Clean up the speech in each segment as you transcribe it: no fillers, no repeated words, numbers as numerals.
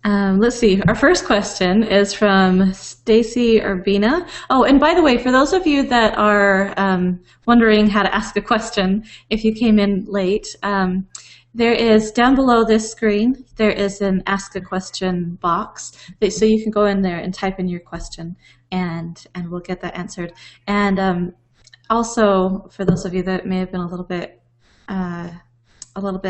Let's see. Our first question is from Stacy Urbina. Oh, and by the way, for those of you that are wondering how to ask a question, if you came in late, there is down below this screen, there is an ask a question box. So you can go in there and type in your question and we'll get that answered. And also, for those of you that may have been a little bit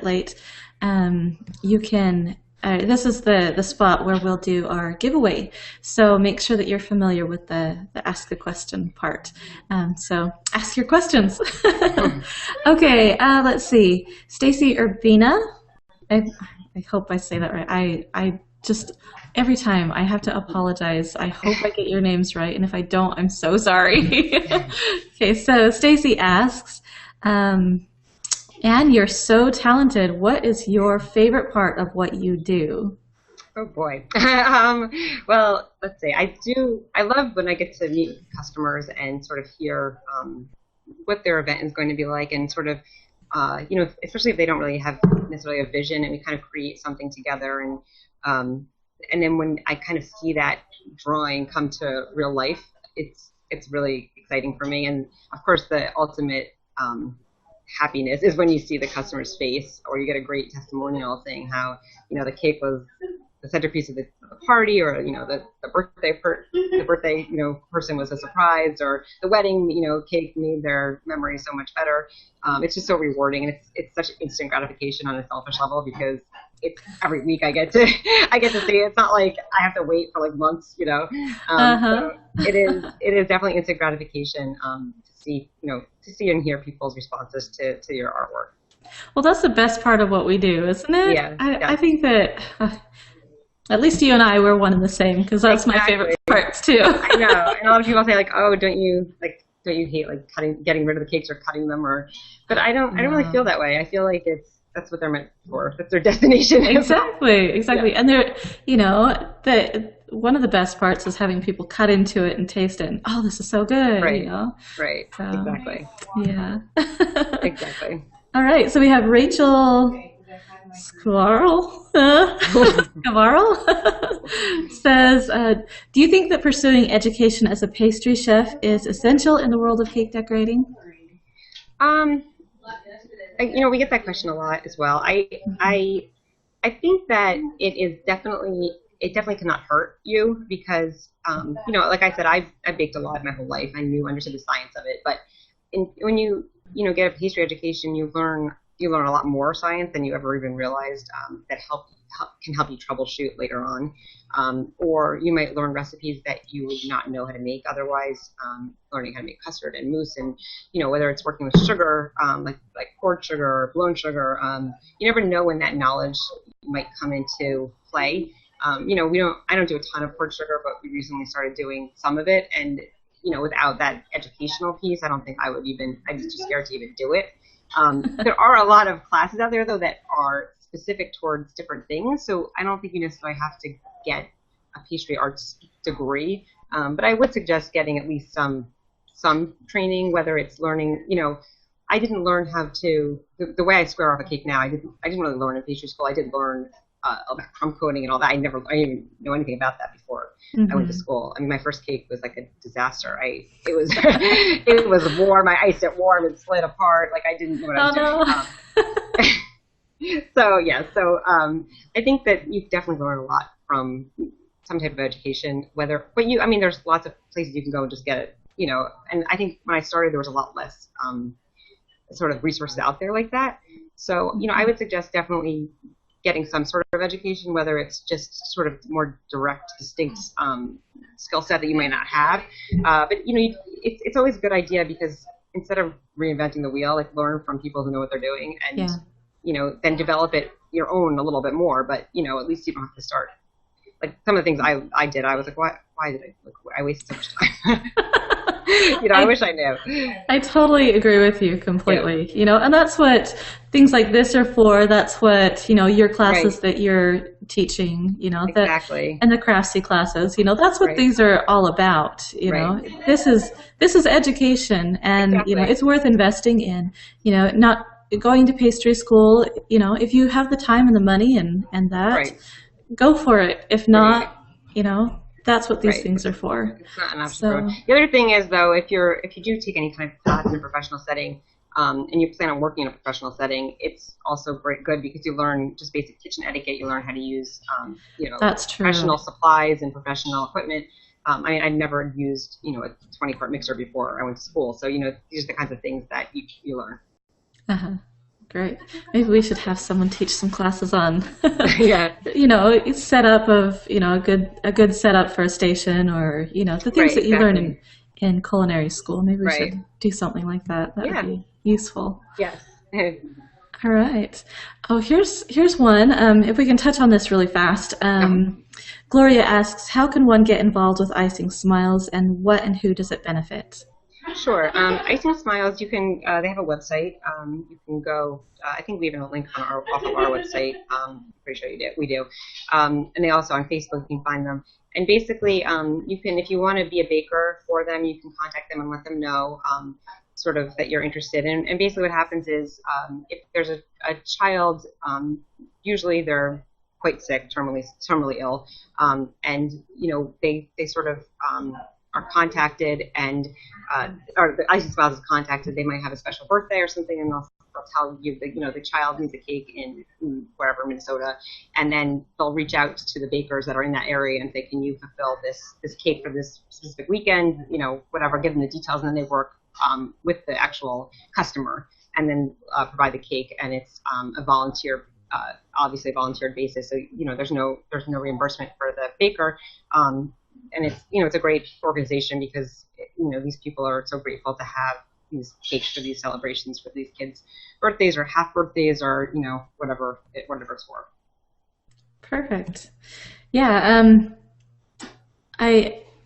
late, you can. This is the spot where we'll do our giveaway. So make sure that you're familiar with the ask a question part. So ask your questions. Okay, let's see. Stacy Urbina. I hope I say that right. I just, every time I have to apologize. I hope I get your names right. And if I don't, I'm so sorry. Okay, so Stacy asks, Anne, you're so talented. What is your favorite part of what you do? Oh boy. Well, let's see. I love when I get to meet customers and sort of hear what their event is going to be like, and sort of, especially if they don't really have necessarily a vision, and we kind of create something together, and then when I kind of see that drawing come to real life, it's really exciting for me. And of course, the ultimate happiness is when you see the customer's face, or you get a great testimonial saying how the cake was the centerpiece of the party, or the birthday person was a surprise, or the wedding cake made their memory so much better. It's just so rewarding, and it's such instant gratification on a selfish level, because it's every week I get to see it. It's not like I have to wait for like months, So it is definitely instant gratification to see and hear people's responses to your artwork. Well, that's the best part of what we do, isn't it? Yeah. I think that at least you and I were one and the same, because that's my favorite parts too. I know, and a lot of people say like, "Oh, don't you hate like getting rid of the cakes or cutting them?" But I don't really feel that way. I feel like that's what they're meant for. That's their destination. Exactly. Yeah. And they're one of the best parts is having people cut into it and taste it. And, oh, this is so good. Right. Right. So, exactly. Yeah. Exactly. All right. So we have Rachel Squirrel says, do you think that pursuing education as a pastry chef is essential in the world of cake decorating? We get that question a lot as well. I think that it definitely cannot hurt you, because like I said, I've baked a lot my whole life. I understood the science of it, but when you get a pastry education, you learn a lot more science than you ever even realized, that can help you troubleshoot later on, or you might learn recipes that you would not know how to make otherwise. Learning how to make custard and mousse, and whether it's working with sugar, like poured sugar or blown sugar, you never know when that knowledge might come into play. I don't do a ton of poured sugar, but we recently started doing some of it, and without that educational piece, I don't think I'd be too scared to even do it. There are a lot of classes out there, though, that are specific towards different things, so I don't think you necessarily have to get a pastry arts degree, but I would suggest getting at least some training, whether it's learning, I didn't learn how to, the way I square off a cake now, I didn't really learn in pastry school. I did learn about crumb coating and all that. I didn't know anything about that before I went to school. I mean, my first cake was like a disaster. It was warm. I iced it warm and slid apart. Like, I didn't know what I was doing. So I think that you definitely learn a lot from some type of education. There's lots of places you can go and just get it. And I think when I started, there was a lot less sort of resources out there like that. So I would suggest definitely getting some sort of education, whether it's just sort of more direct, distinct skill set that you might not have. But it's always a good idea, because instead of reinventing the wheel, like, learn from people who know what they're doing, and then develop it your own a little bit more. But at least you don't have to start. Like, some of the things I did, I was like, why did I wasted so much time? I wish I knew. I totally agree with you completely. Yeah. And that's what things like this are for. That's what, your classes that you're teaching, exactly. And the craftsy classes, that's what these are all about. This is education, and, exactly. It's worth investing in, not going to pastry school. If you have the time and the money and that, go for it. If Right. not, that's what these Right. things are for. It's not an option for. So The other thing is though, if you do take any kind of class in a professional setting, and you plan on working in a professional setting, it's also good because you learn just basic kitchen etiquette. You learn how to use, that's true. professional supplies and professional equipment. I'd never used, a 20-quart mixer before I went to school. So, these are the kinds of things that you learn. Uh-huh. Great. Maybe we should have someone teach some classes on, Yeah. setup of, a good setup for a station, or, the things Right, that you learn exactly. in culinary school. Maybe we Right. should do something like that. That would Yeah. be useful. Yes. All right. Oh, here's one. If we can touch on this really fast. Gloria asks, how can one get involved with Icing Smiles, and what and who does it benefit? Sure. Icing Smiles, you can. They have a website. You can go. I think we even have a link on off of our website. Pretty sure you do. We do. And they also on Facebook. You can find them. And basically, you can, if you want to be a baker for them, you can contact them and let them know sort of that you're interested. And basically, what happens is if there's a child, usually they're quite sick, terminally ill, and they sort of are contacted, and or the Icing Smiles is contacted. They might have a special birthday or something, and they'll tell you that the child needs a cake in wherever, Minnesota, and then they'll reach out to the bakers that are in that area and say, can you fulfill this cake for this specific weekend, whatever, give them the details, and then they work with the actual customer and then provide the cake, and it's a volunteer. Obviously a volunteered basis, so there's no reimbursement for the baker, and it's a great organization because these people are so grateful to have these cakes for these celebrations for these kids' birthdays or half birthdays or whatever it's for. Perfect. Yeah.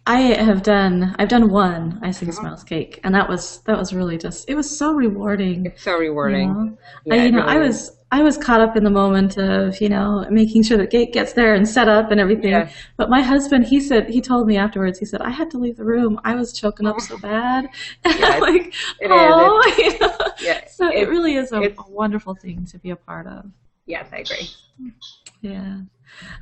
I've done one Icing Smiles cake, and that was really it was so rewarding. It's so rewarding. Yeah, it really I was caught up in the moment of, making sure the cake gets there and set up and everything. Yeah. But my husband, he told me afterwards, he said, I had to leave the room. I was choking up so bad. Yeah, like, it oh, is. Yeah, so it really is a wonderful thing to be a part of. Yes, I agree. Yeah.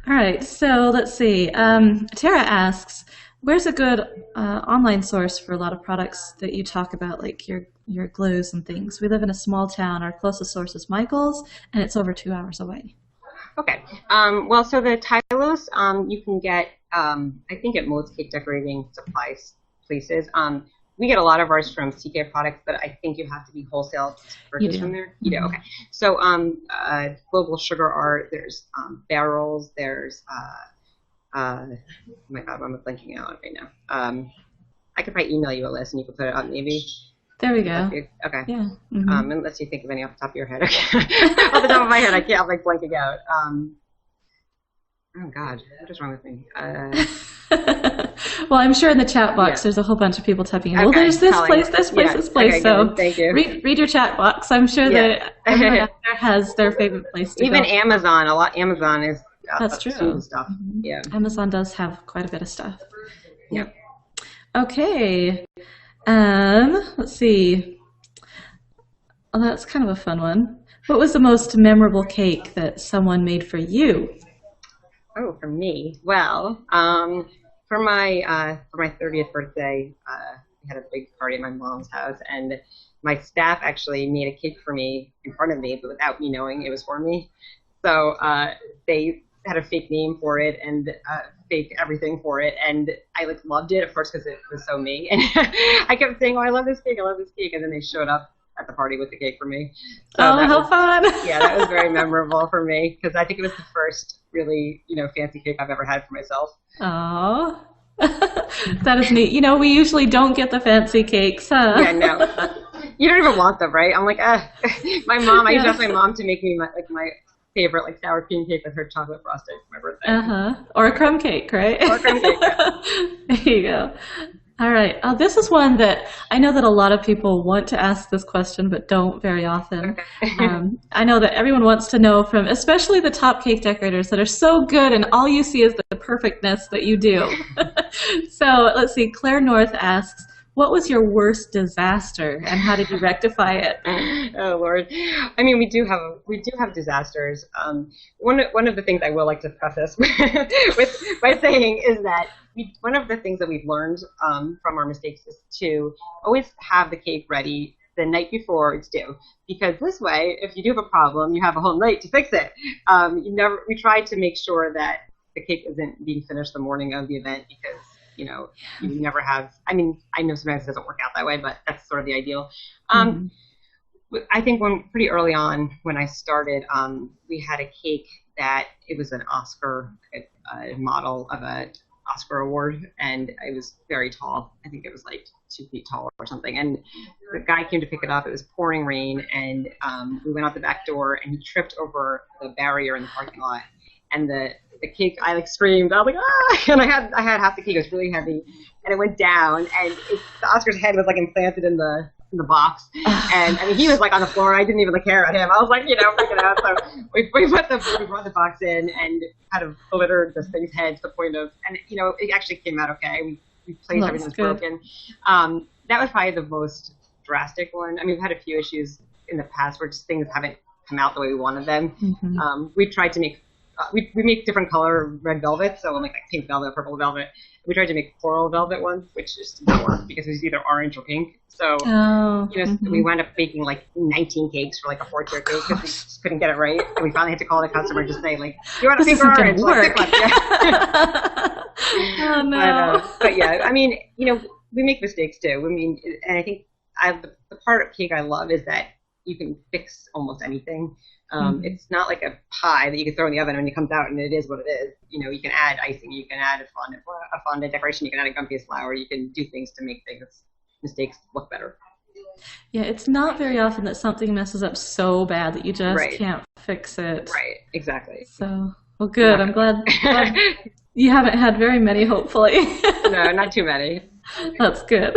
All right. So let's see. Tara asks, where's a good online source for a lot of products that you talk about, like your glues and things? We live in a small town. Our closest source is Michael's, and it's over 2 hours away. Okay. Well, so the Tylose you can get, I think, at most cake decorating supplies places. We get a lot of ours from CK Products, but I think you have to be wholesale purchase from there. You do, okay. So Global Sugar Art, there's Barrels, there's oh my God, I'm blanking out right now. I could probably email you a list and you could put it up maybe. There we go. Okay. Yeah. Unless you think of any off the top of your head. Okay. Off the top of my head, I can't. I'm like blanking out. Oh God, what is wrong with me? Well, I'm sure in the chat box there's a whole bunch of people typing in. Well, there's this place, this place, this place. Okay, so good. Thank you. Read your chat box. I'm sure that everyone out there has their favorite place to Even go. Amazon, Amazon is That's true. Stuff. Yeah. Amazon does have quite a bit of stuff. Yeah. Okay. Let's see. Well, that's kind of a fun one. What was the most memorable cake that someone made for you? Oh, for me. Well, for my 30th birthday, we had a big party at my mom's house, and my staff actually made a cake for me in front of me, but without me knowing it was for me. So they had a fake name for it and fake everything for it, and I loved it at first because it was so me, and I kept saying, "Oh, I love this cake, I love this cake," and then they showed up at the party with the cake for me. So how fun! Yeah, that was very memorable for me because I think it was the first really fancy cake I've ever had for myself. Oh, that is neat. We usually don't get the fancy cakes, huh? Yeah, no. You don't even want them, right? I'm like, my mom. I used to ask my mom to make me my favorite sour cream cake with her chocolate frosting for my birthday. Or a crumb cake, right? Or a crumb cake. Yeah. There you go. All right. This is one that I know that a lot of people want to ask this question, but don't very often. Okay. I know that everyone wants to know from, especially the top cake decorators that are so good, and all you see is the perfectness that you do. So let's see. Claire North asks, What was your worst disaster, and how did you rectify it? Oh Lord, I mean, we do have disasters. One of the things I will like to preface with by saying is that one of the things that we've learned from our mistakes is to always have the cake ready the night before it's due, because this way, if you do have a problem, you have a whole night to fix it. We try to make sure that the cake isn't being finished the morning of the event, because you never have. I mean, I know sometimes it doesn't work out that way, but that's sort of the ideal. Mm-hmm. I think pretty early on when I started, we had a cake that it was an Oscar a model of a Oscar award, and it was very tall. I think it was like 2 feet tall or something. And the guy came to pick it up. It was pouring rain, and we went out the back door, and he tripped over the barrier in the parking lot. And the cake, I like screamed. I was like, ah! And I had half the cake. It was really heavy, and it went down, and the Oscar's head was like implanted in the box. And I mean, he was like on the floor. I didn't even like care at him. I was like, freaking out. So we brought the box in and kind of glittered this thing's head to the point of, and it actually came out okay. We placed everything was broken. That was probably the most drastic one. I mean, we've had a few issues in the past where just things haven't come out the way we wanted them. Mm-hmm. We tried to make we make different color red velvet, so we'll make like pink velvet, purple velvet. We tried to make coral velvet ones, which just didn't work because it was either orange or pink. So we wound up baking like 19 cakes for like a 4-tier cake because we just couldn't get it right, and we finally had to call the customer and just say like, "You want a pink or orange?" Work. Like, yeah. Oh no. But yeah, I mean, we make mistakes too. I mean, and I think the part of cake I love is that you can fix almost anything. It's not like a pie that you can throw in the oven and it comes out and it is what it is. You can add icing, you can add a fondant decoration, you can add a gumpiest flower, you can do things to make mistakes look better. Yeah, it's not very often that something messes up so bad that you just can't fix it. Right, exactly. So, well, good. I'm glad you haven't had very many, hopefully. No, not too many. That's good.